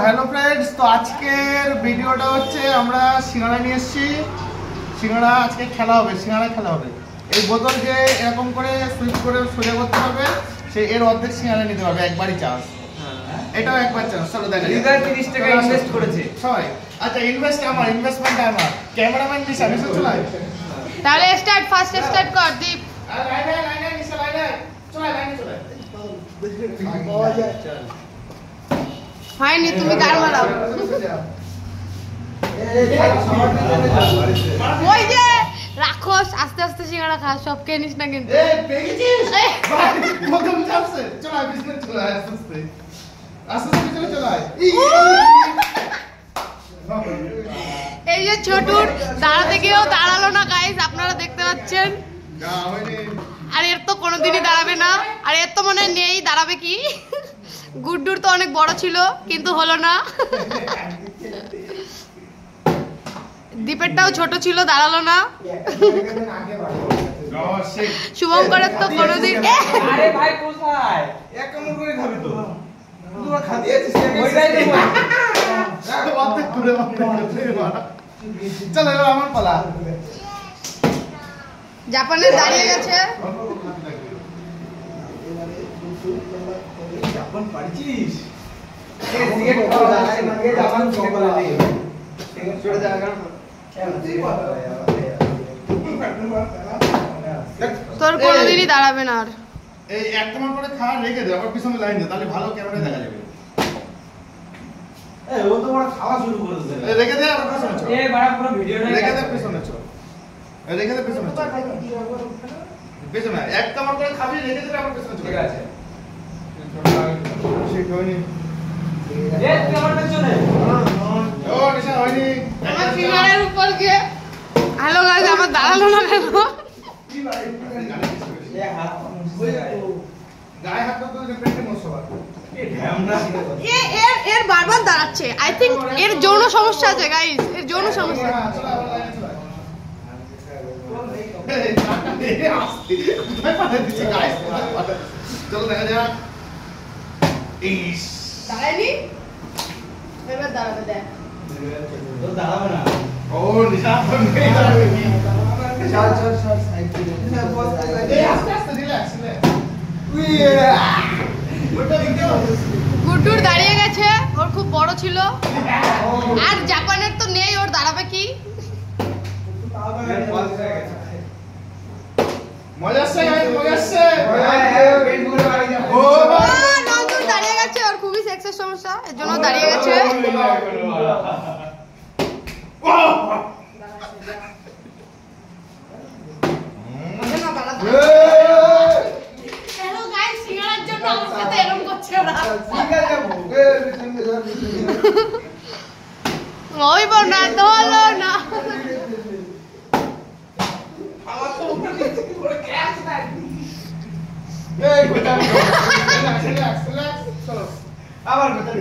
Hello friends, তো আজকের ভিডিওটা হচ্ছে আমরা সিঙ্গাড়া নিয়ে এসেছি। সিঙ্গাড়া আজকে খেলা হবে, সিঙ্গাড়া খেলা হবে। এই বোতল যে এরকম করে সুইচ করে সোজা করতে হবে, সে এর অর্ধেক সিঙ্গাড়া নিতে হবে, একবারই চান্স। এটাও একবার চান্স। চলো দেখা যাক। 30 টাকা ইনভেস্ট করেছে সবাই। আচ্ছা, ইনভেস্টমেন্ট আমার। ক্যামেরাম্যান দিশা চলাই। তাহলে স্টার্ট, ফার্স্ট স্টার্ট কর দীপ। লাইনে নিশা লাইনে চলাই, লাইনে চলাই। পাওয়া যায়। চল। হয়নি, তুমি গাড় মারাও। ওই যে রাখোস, আস্তে আস্তে সিঙ্গাড়া খা, সব কে নিস না কিন্তু। এই পেগেছিস ভাই, প্রথম চাপছে। চল বিজনেস চল, আস্তে আস্তে আস্তে চলে চলাই। এই যে ছোটুর দাঁড়াতে গিয়েও দাঁড়ালো না গাইস, আপনারা দেখতে পাচ্ছেন। আর এর তো কোনোদিনই দাঁড়াবে না, আর এর তো মনে নেই দাঁড়াবে কি। গুড্ডুর তো অনেক বড় ছিল কিন্তু হলো না। দীপেরটাও ছোট ছিল, দাঁড়ালো না। শুভঙ্করের তো কোনোদিন। আরে ভাই কোথায় এক কামড় করে খাবি তো। তোরা খাতি আছিস ওইটাই তো অর্ধেক করে চল, এবার আমার পালা। জাপানে দাঁড়িয়ে গেছে। জাপান পারছিস? তোর কোনোদিনই দাঁড়াবে না আর। এই এক কামড় করে খা, রেখে দে, আবার পিছনে লাইন দে, তাহলে ভালো ক্যামেরায় দেখা যাবে। ও তো বড় খাওয়া শুরু করে দিল। রেখে দে, আবার পিছনে চল। এই বড় পুরো ভিডিওটাই রেখে দে, পিছনে চল। রেখে দে, পিছনে চল। পিছনে এক কামড় করে খাবি, রেখে দে, আবার পিছনে চল। ঠিক আছে। ঠিক হয়নি। এই তুই আমার পেছনে। ও নিশা হয়নি। আমার ফিঙ্গারের উপর গিয়ে হ্যালো গাইস, আমার দাঁড়ালো না কেন? কি ভাই, এই হাত গায়ে হাত তো পেটে মশলা। এর বারবার দাঁড়াচ্ছে। আই থিংক এর যৌন সমস্যা আছে গাইস, এর যৌন সমস্যা। চল আবার লাইনে চল। এই আস্তে কোথায় পাঠিয়ে দিচ্ছে গাইস? চলো দেখা যাক। ইস দাঁড়ায়নি, এবার দাঁড়াবে দেখ। তো দাঁড়াবে না। ও নিশা নেই দাঁড়াবে কি? চল সাইড থেকে। এই আস্তে আস্তে রিল্যাক্স রিল্যাক্স। গুড্ডুর দাঁড়িয়ে গেছে, ওর খুব বড় ছিল। আর জাপানের তো নেই, ওর দাঁড়াবে কি? মজা আসছে গাইস, মজা আসছে। ও নন্দুর দাঁড়িয়ে গেছে, ওর খুবই সেক্সের সমস্যা, এর জন্য দাঁড়িয়ে গেছে। হ্যালো গাইস, সিঙ্গারার জন্য আমার সাথে এরকম করছে ওরা। হইব না তো হলো না। এই গোটা রিল্যাক্স রিল্যাক্স চলো। আবার গোটা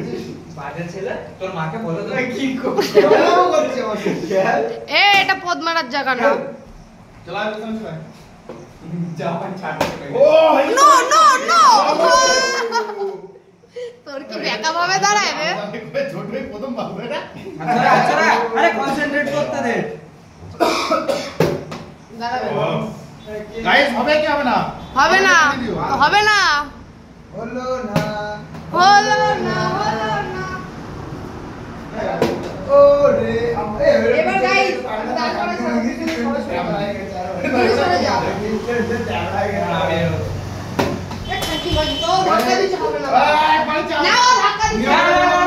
বাজে ছেলে, তোর মাকে বলে দে কি করছে আমাকে? এ এটা পদ মারার জায়গা না। চলা পিছনে চলা। জাপান ছাড়তে ও নো নো নো, তোর কি বেকা ভাবে দাঁড়ায় রে? ছোটই প্রথম বাবু এটা। আচ্ছা আরে কনসেন্ট্রেট করতে দে। দাঁড়াবে গাইস হবে কি হবে না? হবে না, হবে না, হলো না। হলো না, হলো না। ও রে এবার গাইস তারপরে সরে যাও। এ খাকি বাজি তো ধাক্কা দিতে হবে না। না ও ধাক্কা দিতে হবে না।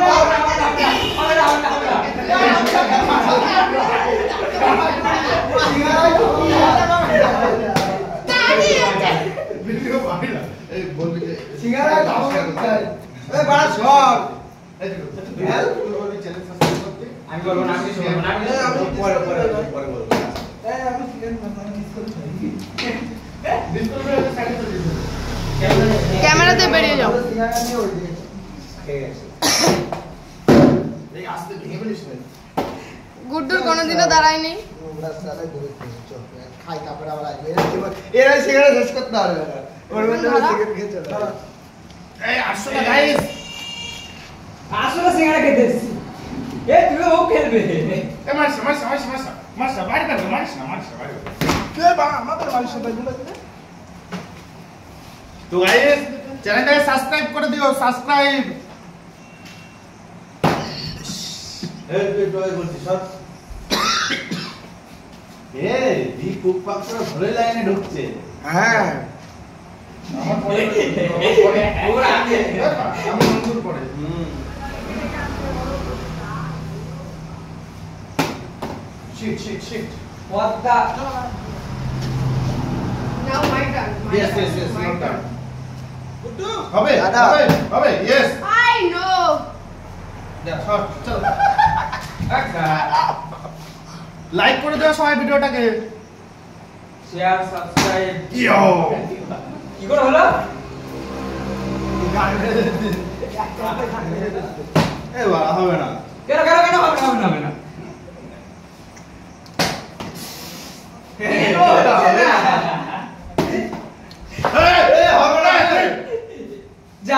Video viral. এই বলবি যে সিঙ্গারা খাবো চাই। এই বড় শট। এই হেল বলবি চ্যানেল সাবস্ক্রাইব করতে। আমি বলবো না, আমি বলবো না, আমি পরে বলবো। এই আমি সিঙ্গারা মিস করছি। মিস করবে সাইড করে দিও। ক্যামেরাতে বেরিয়ে যাও। সিঙ্গারা নিয়ে ওই দিকে। ঠিক আছে। এই আস্তে ভেঙে ফেলিস না। গুড্ডুর কোনোদিনও দাঁড়ায়নি। খাই কাপড় আবার আসবে। এরা সিঙ্গারা শেষ করতে পারবে না। ওর মধ্যে সিগারেট খেয়ে চলে। এই আসো না গাইস। আসলে সিঙ্গারা খেতে এসেছি এ তুই ও খেলবে এ মারিস না বাইরে কর মারিস না বাইরে কে বা আমাদের মারিস না বলে দিলে তো গাইস চ্যানেলটাকে সাবস্ক্রাইব করে দিও সাবস্ক্রাইব এই তুই টয় বলছিস সব এ দি কুক পাক করে ভরে লাইনে ঢুকছে হ্যাঁ আমার পরে ওরা আগে আমি মঞ্জুর পড়ে sheet Padma now my turn yes not that হবে yes আই নো চলো লাইক করে দাও সবাই ভিডিওটাকে শেয়ার সাবস্ক্রাইব ইয়ো কি করে হলো এ বাবা হবে না